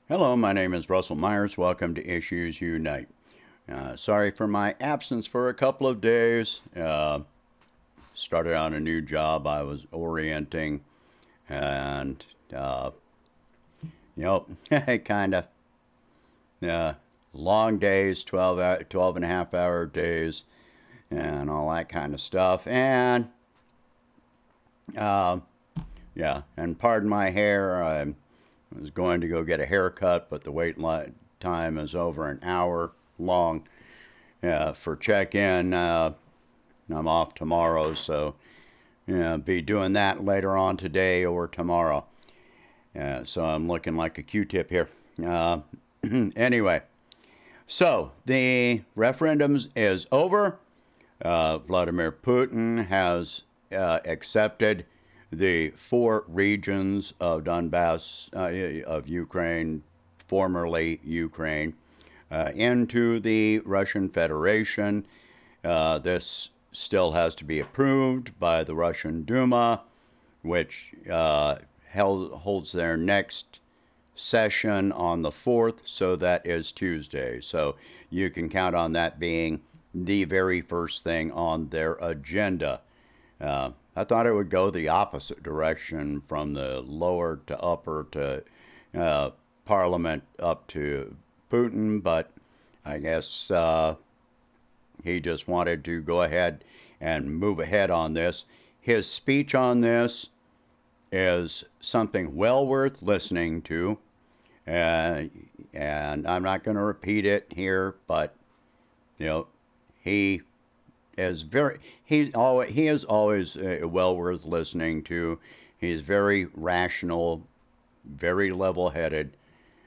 Hello, my name is Russell Myers. Welcome to Issues Unite. Sorry for my absence for a couple of days. Started on a new job. I was orienting and, kind of long days, 12 and a half hour days, and all that kind of stuff. And, uh, and pardon my hair. I was going to go get a haircut, but the time is over an hour long for check-in. I'm off tomorrow, so be doing that later on today or tomorrow. So I'm looking like a Q-tip here. Anyway, so the referendums is over. Vladimir Putin has accepted the 4 regions of Donbass, of Ukraine, formerly Ukraine, into the Russian Federation. This still has to be approved by the Russian Duma, which holds their next session on the 4th, so that is Tuesday. So you can count on that being the very first thing on their agenda. I thought it would go the opposite direction from the lower to upper to Parliament up to Putin, but I guess he just wanted to go ahead and move ahead on this. His speech on this is something well worth listening to, and I'm not going to repeat it here, but he he is always well worth listening to. He's very rational, very level-headed,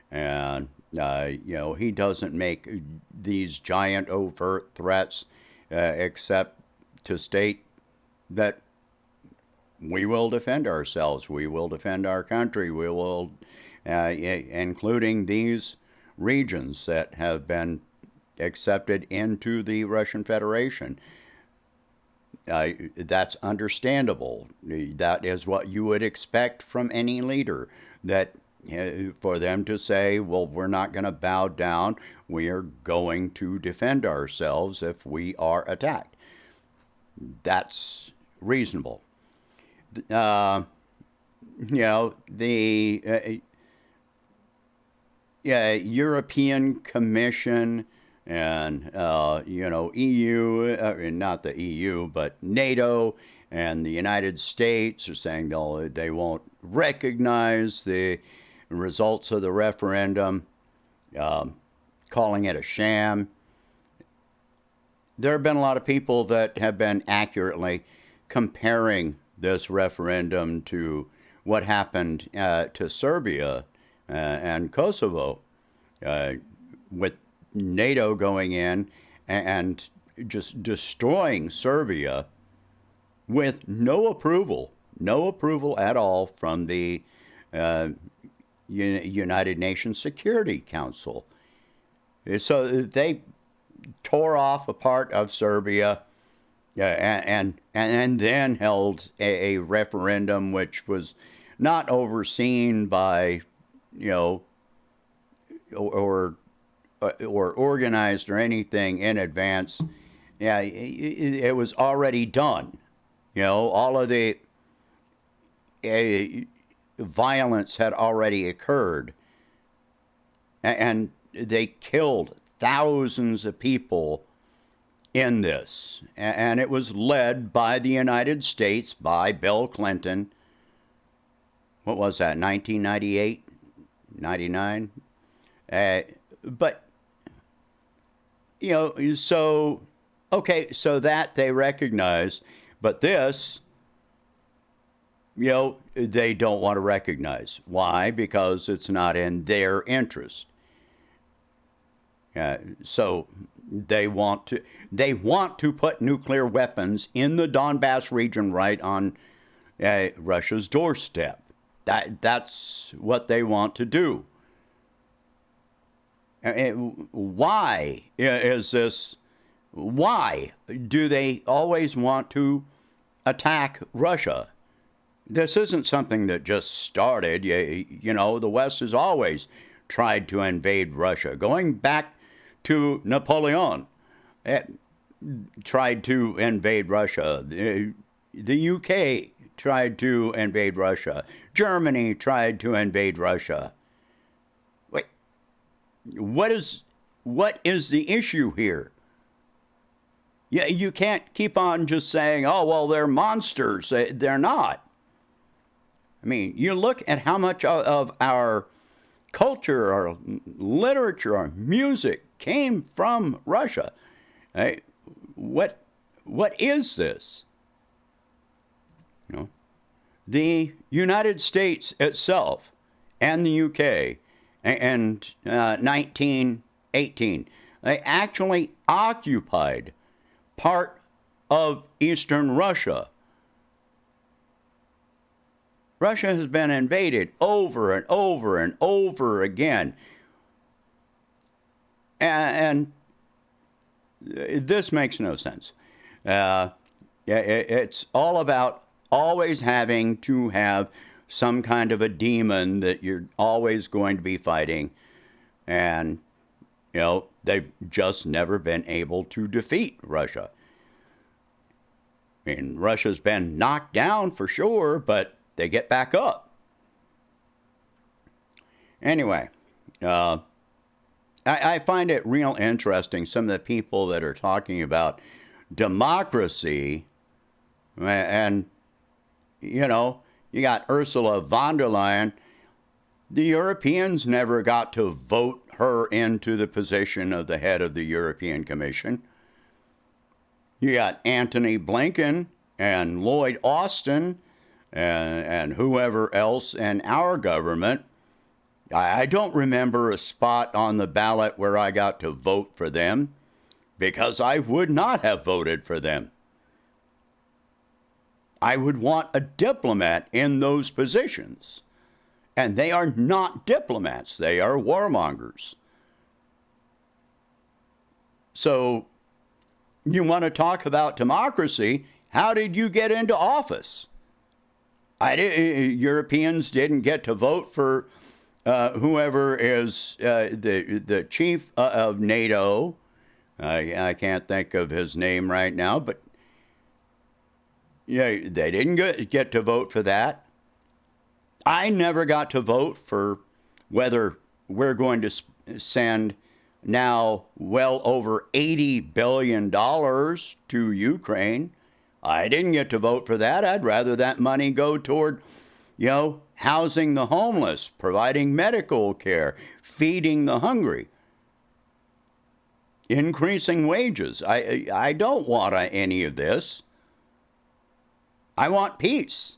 and he doesn't make these giant overt threats except to state that we will defend ourselves, we will defend our country, we will, including these regions that have been accepted into the Russian Federation. That's understandable. That is what you would expect from any leader, that for them to say, well, we're not going to bow down. We are going to defend ourselves if we are attacked. That's reasonable. The European Commission and EU, not the EU, but NATO and the United States are saying they won't recognize the results of the referendum, calling it a sham. There have been a lot of people that have been accurately comparing this referendum to what happened to Serbia and Kosovo, with NATO going in and just destroying Serbia with no approval at all from the United Nations Security Council. So they tore off a part of Serbia, and then held a referendum which was not overseen by or organized or anything in advance. It was already done. All of the violence had already occurred, and they killed thousands of people in this. And it was led by the United States, by Bill Clinton. What was that, 1998, 99? But so that they recognize, but this, they don't want to recognize. Why? Because it's not in their interest. So they want to put nuclear weapons in the Donbass region, right on Russia's doorstep. That's what they want to do. Why is this? Why do they always want to attack Russia? This isn't something that just started. The West has always tried to invade Russia. Going back to Napoleon, tried to invade Russia. The UK tried to invade Russia. Germany tried to invade Russia. Wait, what is the issue here? Yeah, you can't keep on just saying, oh, well, they're monsters. They're not. I mean, you look at how much of our culture, our literature, our music came from Russia. Hey, what is this? You know, the United States itself and the UK and 1918, they actually occupied part of Eastern Russia. Russia has been invaded over and over and over again. And this makes no sense. It's all about always having to have some kind of a demon that you're always going to be fighting. And, you know, they've just never been able to defeat Russia. I mean, Russia's been knocked down for sure, but they get back up. Anyway, I find it real interesting, some of the people that are talking about democracy, and, you know, you got Ursula von der Leyen. The Europeans never got to vote her into the position of the head of the European Commission. You got Antony Blinken and Lloyd Austin and whoever else in our government. I don't remember a spot on the ballot where I got to vote for them, because I would not have voted for them. I would want a diplomat in those positions. And they are not diplomats. They are warmongers. So, you want to talk about democracy? How did you get into office? Europeans didn't get to vote for whoever is the chief of NATO. I can't think of his name right now, but yeah, they didn't get to vote for that. I never got to vote for whether we're going to send now well over $80 billion to Ukraine. I didn't get to vote for that. I'd rather that money go toward, you know, housing the homeless, providing medical care, feeding the hungry, increasing wages. I don't want any of this. I want peace.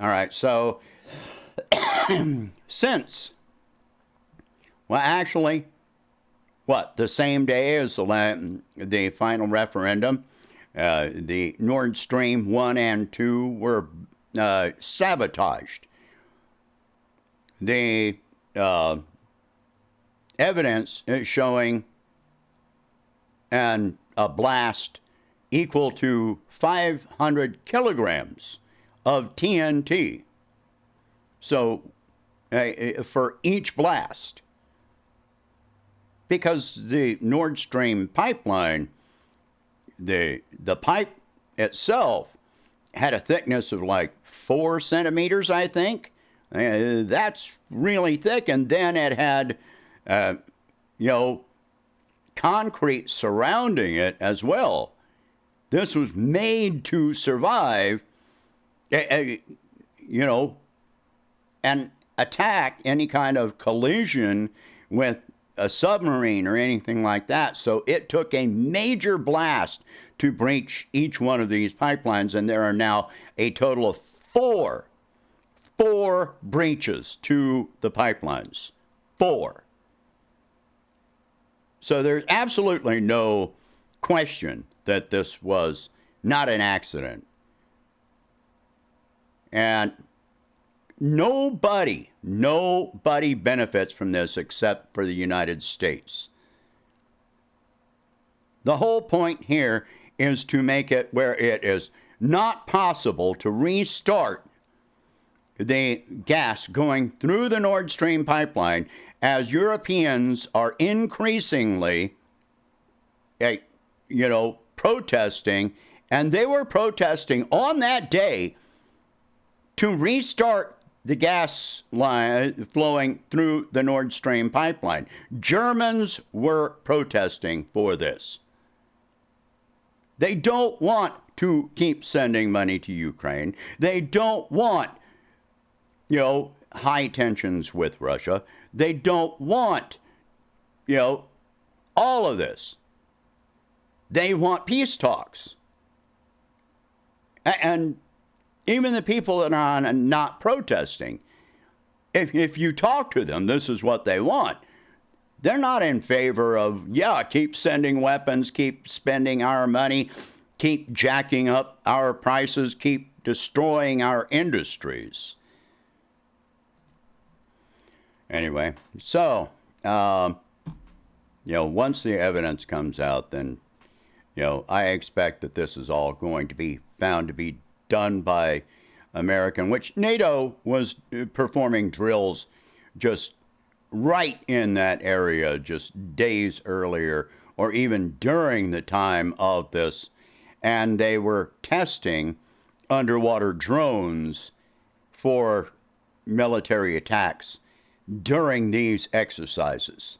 All right, so since, well, actually, the same day as the final referendum, the Nordstream 1 and 2 were sabotaged. The evidence is showing a blast equal to 500 kilograms of TNT. So, for each blast. Because the Nord Stream pipeline, the pipe itself had a thickness of like 4 centimeters, I think. That's really thick. And then it had, concrete surrounding it as well. This was made to survive, and attack any kind of collision with a submarine or anything like that. So it took a major blast to breach each one of these pipelines, and there are now a total of four breaches to the pipelines. 4. So there's absolutely no question that this was not an accident. And nobody benefits from this except for the United States. The whole point here is to make it where it is not possible to restart the gas going through the Nordstream pipeline as Europeans are increasingly, protesting. And they were protesting on that day to restart the gas line flowing through the Nord Stream pipeline. Germans were protesting for this. They don't want to keep sending money to Ukraine. They don't want, high tensions with Russia. They don't want, all of this. They want peace talks. And even the people that are not protesting, if you talk to them, this is what they want. They're not in favor of, keep sending weapons, keep spending our money, keep jacking up our prices, keep destroying our industries. Anyway, so, once the evidence comes out, then, I expect that this is all going to be found to be done by American, which NATO was performing drills just right in that area just days earlier or even during the time of this. And they were testing underwater drones for military attacks during these exercises.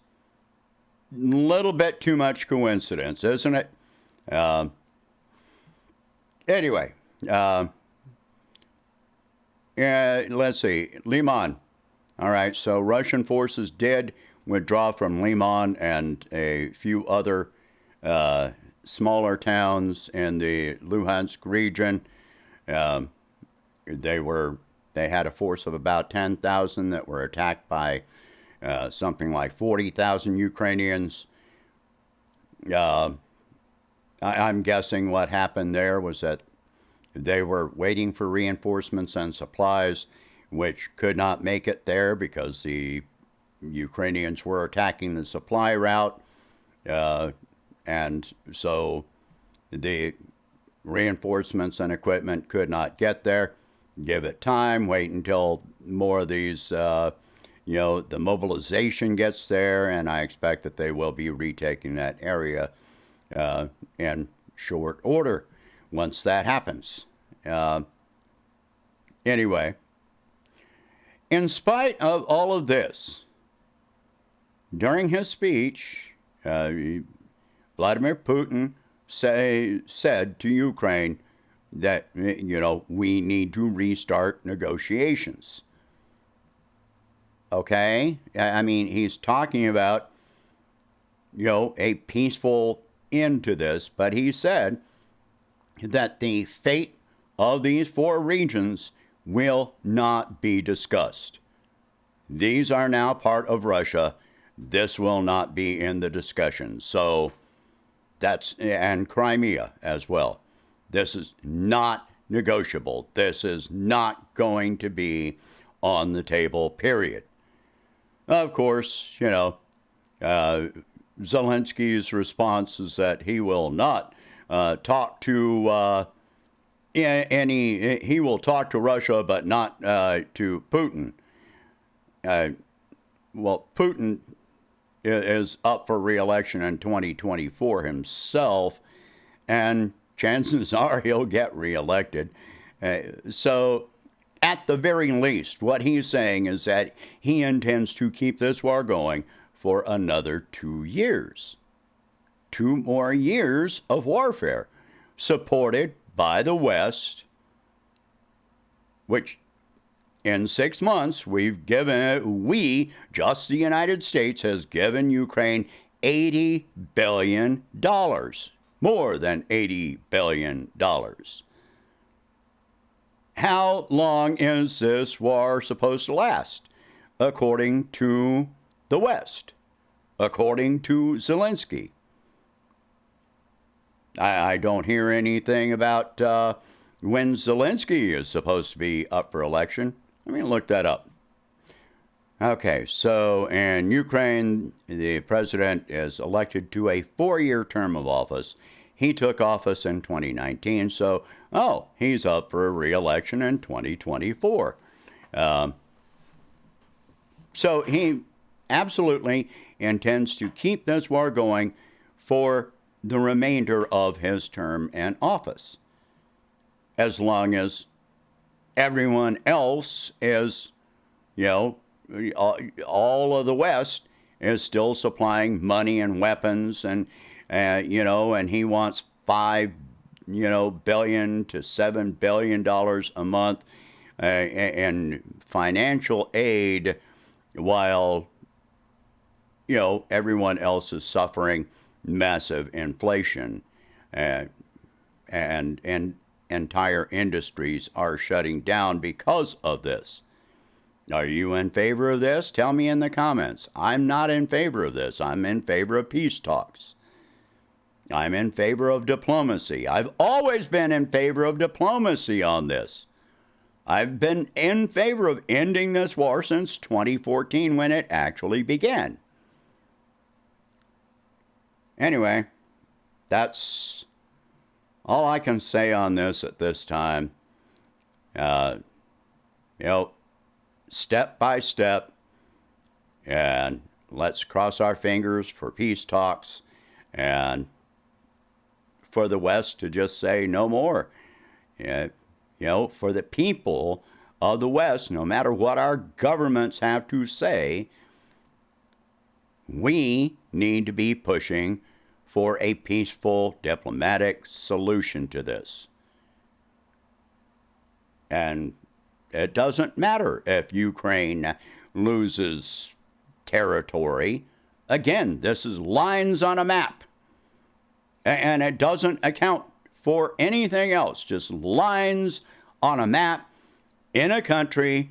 Little bit too much coincidence, isn't it? Anyway, let's see, Liman. All right, so Russian forces did withdraw from Liman and a few other smaller towns in the Luhansk region. They had a force of about 10,000 that were attacked by something like 40,000 Ukrainians. I'm guessing what happened there was that they were waiting for reinforcements and supplies, which could not make it there because the Ukrainians were attacking the supply route. And so the reinforcements and equipment could not get there. Give it time, wait until more of these, the mobilization gets there, and I expect that they will be retaking that area in short order once that happens. Anyway, in spite of all of this, during his speech, Vladimir Putin said to Ukraine that, we need to restart negotiations. Okay? I mean, he's talking about, a peaceful end to this, but he said that the fate of these four regions will not be discussed. These are now part of Russia. This will not be in the discussion. So and Crimea as well. This is not negotiable. This is not going to be on the table, period. Of course, Zelensky's response is that he will not talk to he will talk to Russia, but not to Putin. Well, Putin is up for re-election in 2024 himself, and chances are he'll get re-elected. So at the very least, what he's saying is that he intends to keep this war going for another 2 years. 2 more years of warfare, supported by the West, which in 6 months, just the United States, has given Ukraine $80 billion, more than $80 billion. How long is this war supposed to last, according to the West, according to Zelensky? I don't hear anything about when Zelensky is supposed to be up for election. Let me look that up. Okay, so in Ukraine, the president is elected to a 4-year term of office. He took office in 2019, so, he's up for re-election in 2024. So he absolutely intends to keep this war going for the remainder of his term in office, as long as everyone else is, all of the West is still supplying money and weapons, and and he wants $5 billion to $7 billion a month in financial aid, while everyone else is suffering massive inflation, and entire industries are shutting down because of this. Are you in favor of this? Tell me in the comments. I'm not in favor of this. I'm in favor of peace talks. I'm in favor of diplomacy. I've always been in favor of diplomacy on this. I've been in favor of ending this war since 2014, when it actually began. Anyway, that's all I can say on this at this time. Step by step, and let's cross our fingers for peace talks, and for the West to just say no more. For the people of the West, no matter what our governments have to say, we need to be pushing for a peaceful diplomatic solution to this. And it doesn't matter if Ukraine loses territory. Again, this is lines on a map. And it doesn't account for anything else, just lines on a map in a country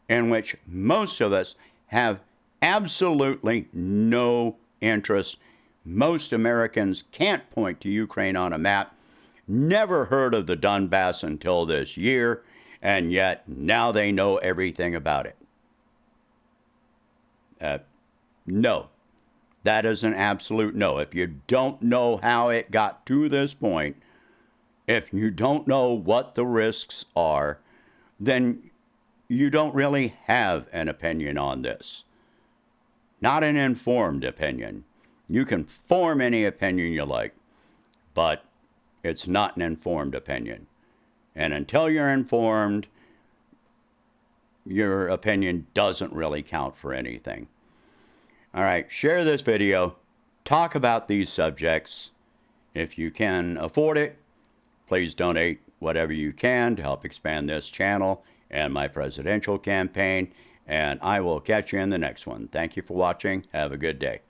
in which most of us have absolutely no interest. Most Americans can't point to Ukraine on a map, never heard of the Donbass until this year, and yet now they know everything about it. No. That is an absolute no. If you don't know how it got to this point, if you don't know what the risks are, then you don't really have an opinion on this. Not an informed opinion. You can form any opinion you like, but it's not an informed opinion. And until you're informed, your opinion doesn't really count for anything. All right, share this video. Talk about these subjects. If you can afford it, please donate whatever you can to help expand this channel and my presidential campaign. And I will catch you in the next one. Thank you for watching. Have a good day.